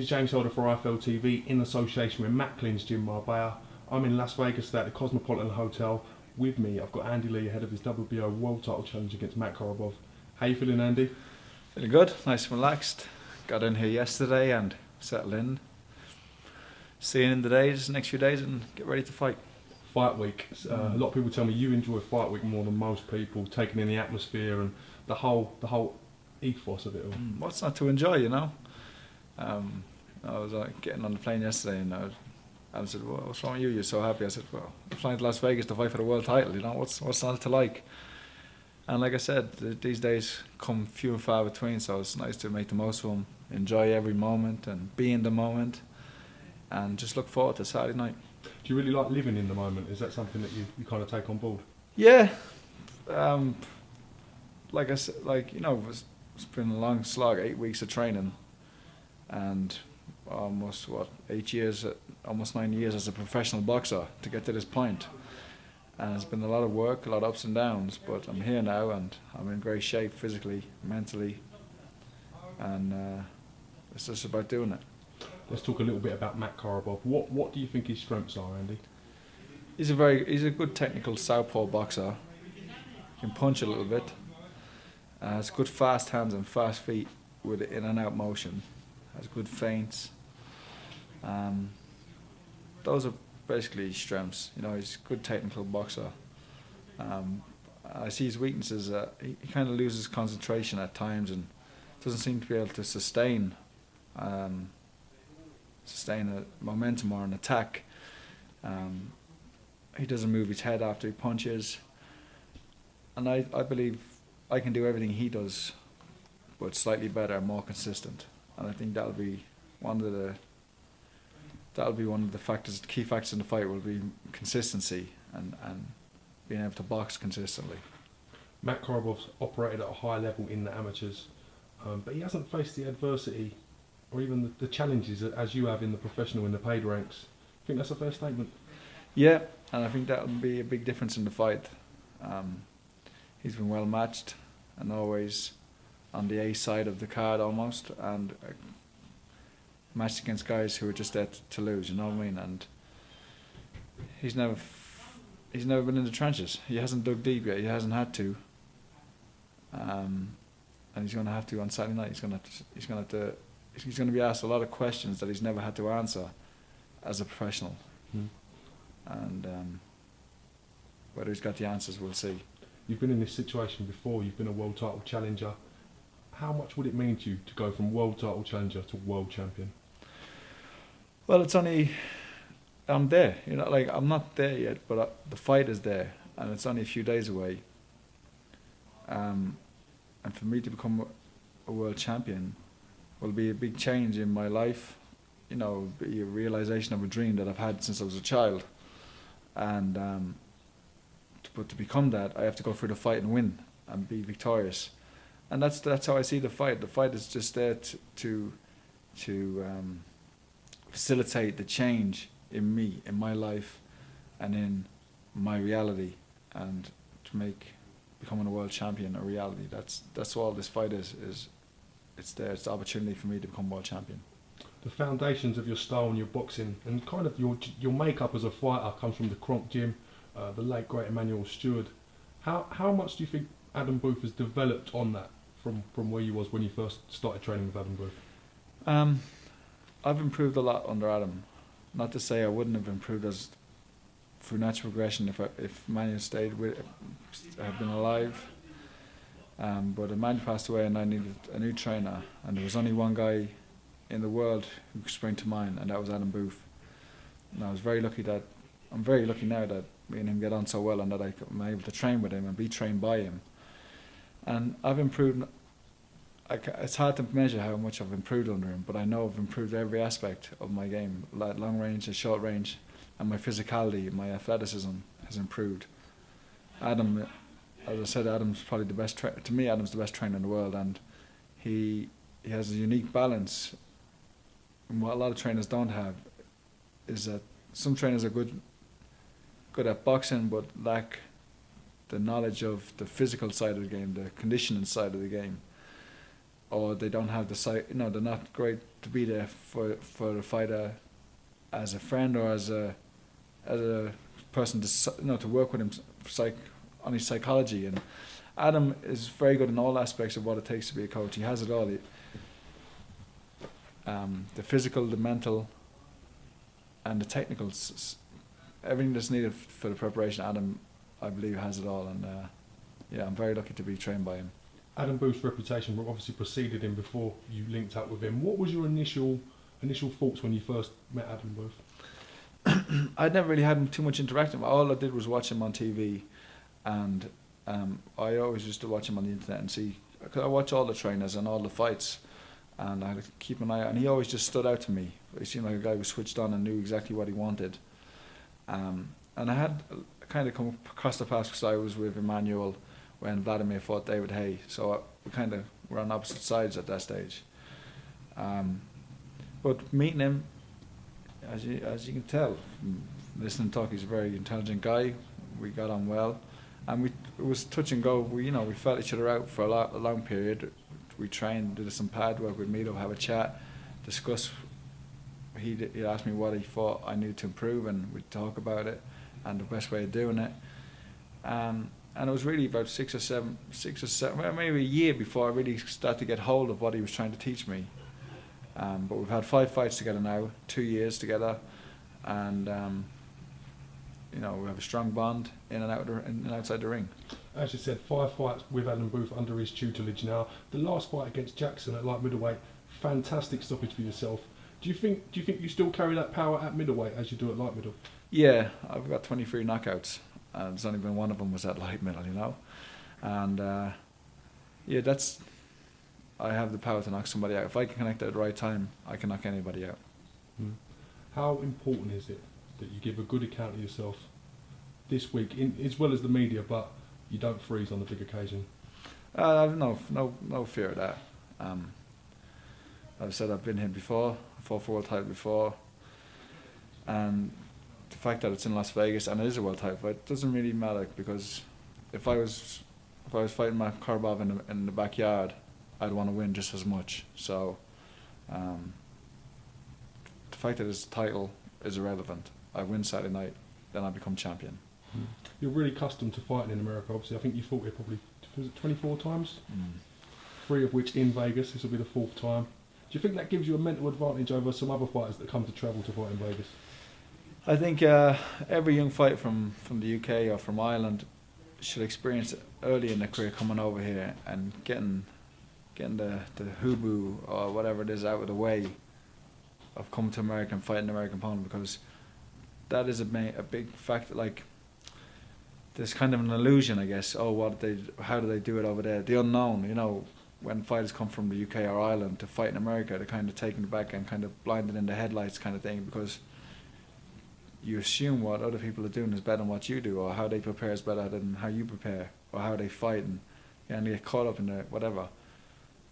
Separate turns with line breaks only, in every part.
is James Holder for IFL TV in association with Macklin's Gym Marbella. I'm in Las Vegas today at the Cosmopolitan Hotel. With me, I've got Andy Lee ahead of his WBO World Title Challenge against Matt Korobov. How you feeling, Andy?
Feeling good, nice and relaxed. Got in here yesterday and settled in. Seeing in the days, next few days, and get ready to fight.
Fight week. A lot of people tell me you enjoy fight week more than most people, taking in the atmosphere and the whole ethos of it all.
What's not to enjoy, you know? I was getting on the plane yesterday and Adam said, well, what's wrong with you? You're so happy. I said, well, I'm flying to Las Vegas to fight for the world title, you know? What's not to like? And like I said, these days come few and far between, so it's nice to make the most of them, enjoy every moment and be in the moment, and just look forward to Saturday night.
Do you really like living in the moment? Is that something that you kind of take on board?
Yeah. Like I said, it's been a long slog, 8 weeks of training, and almost 8 years, almost 9 years as a professional boxer to get to this point. And it's been a lot of work, a lot of ups and downs, but I'm here now and I'm in great shape physically, mentally, and it's just about doing it.
Let's talk a little bit about Matt Korobov. What do you think his strengths are, Andy?
He's a good technical southpaw boxer. He can punch a little bit. Has good fast hands and fast feet with in and out motion. Has good feints. Those are basically his strengths. You know, he's a good technical boxer. I see his weaknesses. He kind of loses concentration at times and doesn't seem to be able to sustain a momentum or an attack. He doesn't move his head after he punches. And I believe I can do everything he does, but slightly better and more consistent. And I think that'll be one of the factors, the key factors in the fight will be consistency and being able to box consistently.
Matt Korobov's operated at a high level in the amateurs, but he hasn't faced the adversity or even the challenges as you have in the professional, in the paid ranks. I think that's a fair statement.
Yeah, and I think that would be a big difference in the fight. He's been well matched and always on the A side of the card almost, and matched against guys who are just there to lose, you know what I mean? And he's never been in the trenches. He hasn't dug deep yet. He hasn't had to, and he's going to have to on Saturday night. He's going to be asked a lot of questions that he's never had to answer as a professional, and whether he's got the answers, we'll see.
You've been in this situation before. You've been a world title challenger. How much would it mean to you to go from world title challenger to world champion?
Well, I'm there, you know, like I'm not there yet, but the fight is there, and it's only a few days away. And for me to become a world champion will be a big change in my life, you know, be a realization of a dream that I've had since I was a child. And but to become that, I have to go through the fight and win and be victorious. And that's how I see the fight. The fight is just there to facilitate the change in me, in my life, and in my reality, and to make becoming a world champion a reality. That's all this fight is. It's there. It's the opportunity for me to become world champion.
The foundations of your style and your boxing and kind of your makeup as a fighter comes from the Kronk gym, the late great Emmanuel Stewart. How much do you think Adam Booth has developed on that from where you was when you first started training with Adam Booth?
I've improved a lot under Adam. Not to say I wouldn't have improved as through natural progression if Emmanuel had been alive. But Emmanuel passed away and I needed a new trainer, and there was only one guy in the world who sprang to mind, and that was Adam Booth. And I'm very lucky now that me and him get on so well, and that I'm able to train with him and be trained by him. And I've improved. It's hard to measure how much I've improved under him, but I know I've improved every aspect of my game, long range and short range, and my physicality, my athleticism has improved. Adam, as I said, Adam's probably the best. To me, Adam's the best trainer in the world, and he has a unique balance. And what a lot of trainers don't have is that some trainers are good at boxing, but lack the knowledge of the physical side of the game, the conditioning side of the game. or they don't have they're not great to be there for the fighter as a friend or as a person to work with him on his psychology. And Adam is very good in all aspects of what it takes to be a coach. He has it all. The physical, the mental, and the technical. Everything that's needed for the preparation, Adam, I believe, has it all. And I'm very lucky to be trained by him.
Adam Booth's reputation obviously preceded him before you linked up with him. What was your initial thoughts when you first met Adam Booth?
I'd never really had too much interaction. All I did was watch him on TV, and I always used to watch him on the internet and see. Cause I watch all the trainers and all the fights, and I had to keep an eye out. And he always just stood out to me. He seemed like a guy who was switched on and knew exactly what he wanted. And I had kind of come across the paths because I was with Emmanuel when Vladimir fought David Hay, so we kind of were on opposite sides at that stage. But meeting him, as you can tell, from listening to talk, he's a very intelligent guy. We got on well, and it was touch and go. We felt each other out for a long period. We trained, did some pad work. We'd meet up, have a chat, discuss. He asked me what he thought I needed to improve, and we'd talk about it and the best way of doing it. And it was really about 6 or 7, maybe a year before I really started to get hold of what he was trying to teach me. But we've had 5 fights together now, 2 years together, and we have a strong bond in and outside the ring.
As you said, 5 fights with Adam Booth under his tutelage now. The last fight against Jackson at light middleweight, fantastic stoppage for yourself. Do you think you still carry that power at middleweight as you do at light middle?
Yeah, I've got 23 knockouts. And there's only been one of them was at light middle, and I have the power to knock somebody out. If I can connect at the right time, I can knock anybody out.
How important is it that you give a good account of yourself this week, as well as the media, but you don't freeze on the big occasion?
I've no fear of that. I've said I've been here before, fought for world title before, and the fact that it's in Las Vegas and it is a world title fight doesn't really matter, because if I was fighting Matt Korobov in the backyard, I'd want to win just as much. So the fact that it's a title is irrelevant. I win Saturday night, then I become champion.
You're really accustomed to fighting in America, obviously. I think you fought here probably 24 times, 3 of which in Vegas. This will be the 4th time. Do you think that gives you a mental advantage over some other fighters that come to travel to fight in Vegas? I
think every young fighter from the UK or from Ireland should experience it early in their career, coming over here and getting the hooboo or whatever it is out of the way of coming to America and fighting an American opponent, because that is a big factor. Like, there's kind of an illusion, I guess. How do they do it over there? The unknown, when fighters come from the UK or Ireland to fight in America, they're kind of taken aback and kind of blinded in the headlights kind of thing, because you assume what other people are doing is better than what you do, or how they prepare is better than how you prepare, or how they fight, and you get caught up in the whatever.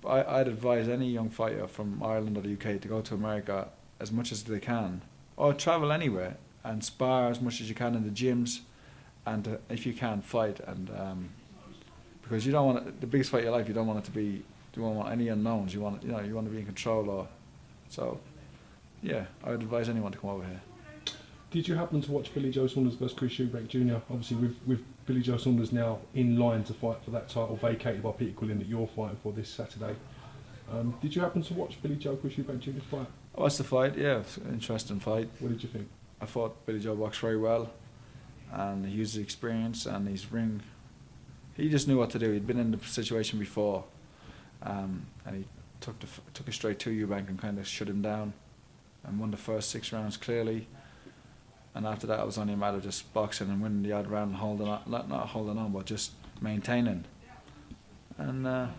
But I'd advise any young fighter from Ireland or the UK to go to America as much as they can, or travel anywhere and spar as much as you can in the gyms, and if you can, fight. And because you don't want the biggest fight of your life, you don't want any unknowns. You want to be in control. I would advise anyone to come over here.
Did you happen to watch Billy Joe Saunders versus Chris Eubank Jr.? Obviously, with Billy Joe Saunders now in line to fight for that title vacated by Peter Quillin that you're fighting for this Saturday. Did you happen to watch Billy Joe Chris Eubank Jr.'s fight?
I watched the fight, yeah. It was an interesting fight.
What did you think?
I thought Billy Joe boxed very well, and he used his experience and his ring. He just knew what to do. He'd been in the situation before, and he took it straight to Eubank and kind of shut him down, and won the first 6 rounds clearly. And after that, it was only a matter of just boxing and winning the odd round and holding on, not holding on, but just maintaining. And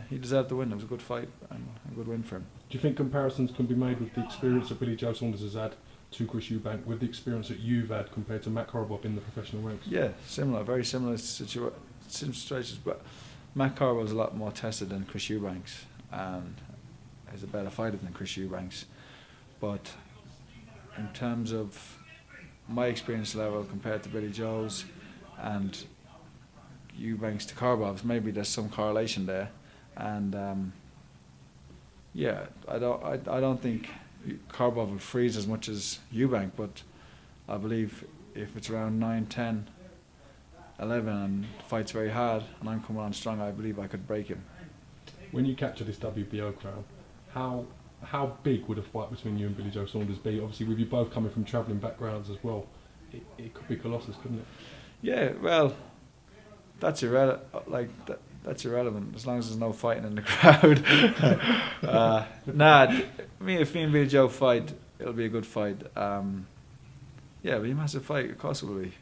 he deserved the win. It was a good fight and a good win for him.
Do you think comparisons can be made with the experience that Billy Joe Saunders has had to Chris Eubank with the experience that you've had compared to Matt Korobov in the professional ranks?
Yeah, very similar situations. But Matt Korobov was a lot more tested than Chris Eubanks, and is a better fighter than Chris Eubanks. But in terms of my experience level compared to Billy Joe's and Eubanks to Korobov's, maybe there's some correlation there, and Yeah, I don't think Korobov will freeze as much as Eubank, but I believe if it's around 9, 10, 11 and fights very hard and I'm coming on strong, I believe I could break him.
When you capture this WBO crown, how big would a fight between you and Billy Joe Saunders be? Obviously, with you both coming from travelling backgrounds as well, it could be colossal, couldn't it?
Yeah, well, that's irrelevant. That's irrelevant as long as there's no fighting in the crowd. If me and Billy Joe fight, it'll be a good fight. Yeah, it'll be a massive fight. Of course it will be.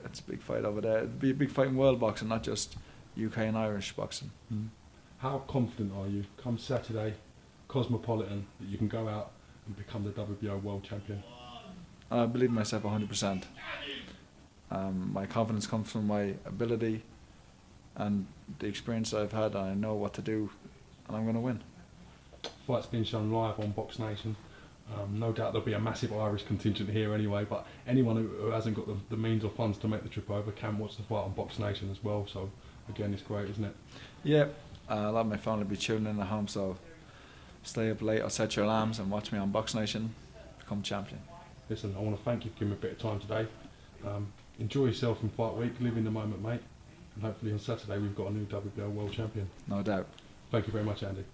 It's a big fight over there. It'll be a big fight in world boxing, not just UK and Irish boxing.
Mm. How confident are you come Saturday, Cosmopolitan, that you can go out and become the WBO world champion?
I believe in myself 100%. My confidence comes from my ability and the experience I've had. I know what to do, and I'm going to win.
Fight's been shown live on Box Nation. No doubt there'll be a massive Irish contingent here anyway, but anyone who hasn't got the means or funds to make the trip over can watch the fight on Box Nation as well. So again, it's great, isn't it?
Yeah, a lot of my family will be tuning in at home, so stay up late or set your alarms and watch me on Box Nation, become champion.
Listen, I want to thank you for giving me a bit of time today. Enjoy yourself in fight week, live in the moment, mate, and hopefully on Saturday we've got a new WBO world champion.
No doubt.
Thank you very much, Andy.